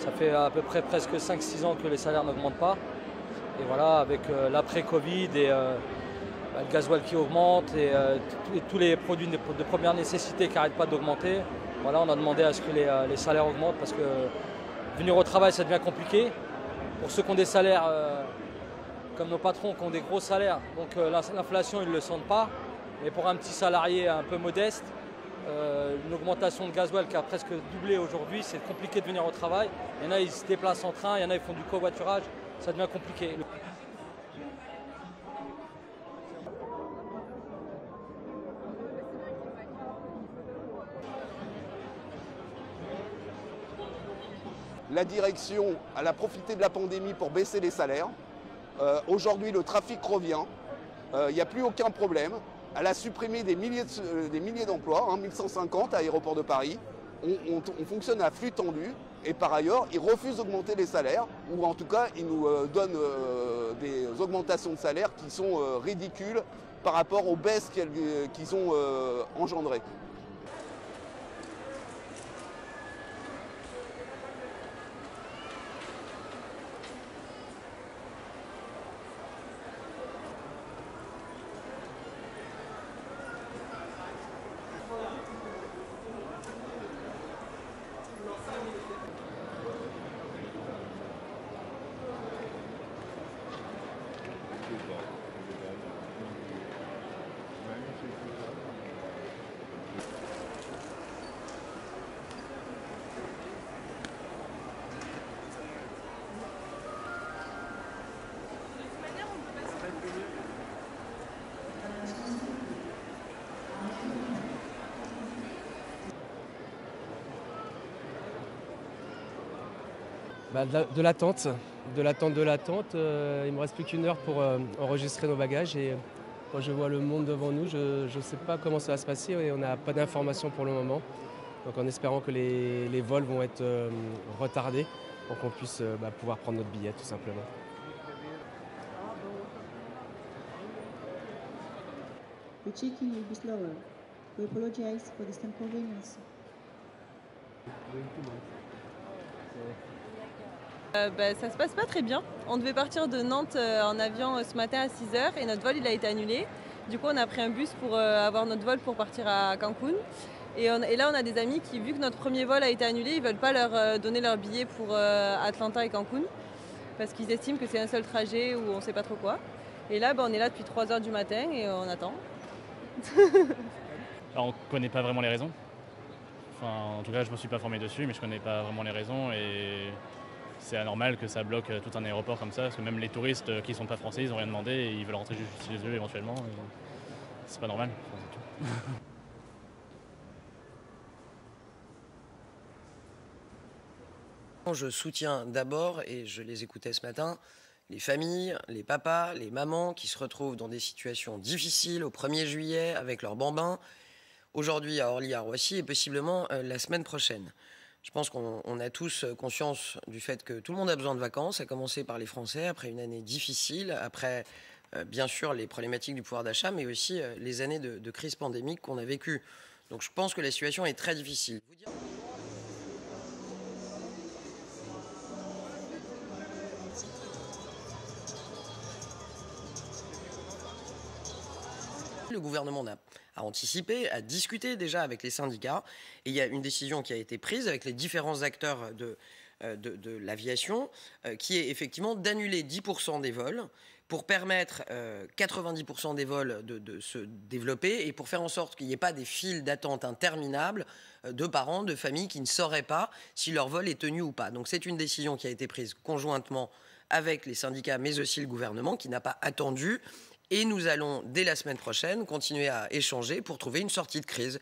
Ça fait à peu près presque 5-6 ans que les salaires n'augmentent pas. Et voilà, avec l'après-Covid et le gasoil qui augmente et tous les produits de première nécessité qui n'arrêtent pas d'augmenter, voilà, on a demandé à ce que les salaires augmentent parce que venir au travail, ça devient compliqué. Pour ceux qui ont des salaires, comme nos patrons qui ont des gros salaires, donc l'inflation, ils ne le sentent pas. Mais pour un petit salarié un peu modeste, une augmentation de gasoil qui a presque doublé aujourd'hui, c'est compliqué de venir au travail. Il y en a, ils se déplacent en train, il y en a, ils font du covoiturage, ça devient compliqué. La direction, elle a profité de la pandémie pour baisser les salaires. Aujourd'hui, le trafic revient. Il n'y a plus aucun problème. Elle a supprimé des milliers d'emplois, 1150 à l'aéroport de Paris. On fonctionne à flux tendu. Et par ailleurs, ils refusent d'augmenter les salaires, ou en tout cas, ils nous donnent des augmentations de salaires qui sont ridicules par rapport aux baisses qu'ils ont engendrées. De l'attente. Il ne me reste plus qu'une heure pour enregistrer nos bagages. Et quand je vois le monde devant nous, je ne sais pas comment ça va se passer et on n'a pas d'informations pour le moment. Donc en espérant que les vols vont être retardés pour qu'on puisse pouvoir prendre notre billet tout simplement. The check-in will be slower. We apologize for this inconvenience. Ça se passe pas très bien. On devait partir de Nantes en avion ce matin à 6h et notre vol il a été annulé. Du coup on a pris un bus pour avoir notre vol pour partir à Cancun. Et là on a des amis qui, vu que notre premier vol a été annulé, ils veulent pas leur donner leur billet pour Atlanta et Cancun parce qu'ils estiment que c'est un seul trajet ou on sait pas trop quoi. Et là on est là depuis 3h du matin et on attend. Alors, on ne connaît pas vraiment les raisons. Enfin, en tout cas je me suis pas formé dessus, mais je connais pas vraiment les raisons et c'est anormal que ça bloque tout un aéroport comme ça, parce que même les touristes qui ne sont pas français, ils n'ont rien demandé et ils veulent rentrer juste chez eux éventuellement. C'est pas normal. Je soutiens d'abord, et je les écoutais ce matin, les familles, les papas, les mamans qui se retrouvent dans des situations difficiles au 1er juillet avec leurs bambins, aujourd'hui à Orly, à Roissy et possiblement la semaine prochaine. Je pense qu'on a tous conscience du fait que tout le monde a besoin de vacances, à commencer par les Français, après une année difficile, après bien sûr les problématiques du pouvoir d'achat, mais aussi les années de crise pandémique qu'on a vécues. Donc je pense que la situation est très difficile. Le gouvernement a anticipé, a discuté déjà avec les syndicats et il y a une décision qui a été prise avec les différents acteurs de l'aviation qui est effectivement d'annuler 10% des vols pour permettre 90% des vols de se développer et pour faire en sorte qu'il n'y ait pas des files d'attente interminables de parents, de familles qui ne sauraient pas si leur vol est tenu ou pas. Donc c'est une décision qui a été prise conjointement avec les syndicats mais aussi le gouvernement qui n'a pas attendu. Et nous allons, dès la semaine prochaine, continuer à échanger pour trouver une sortie de crise.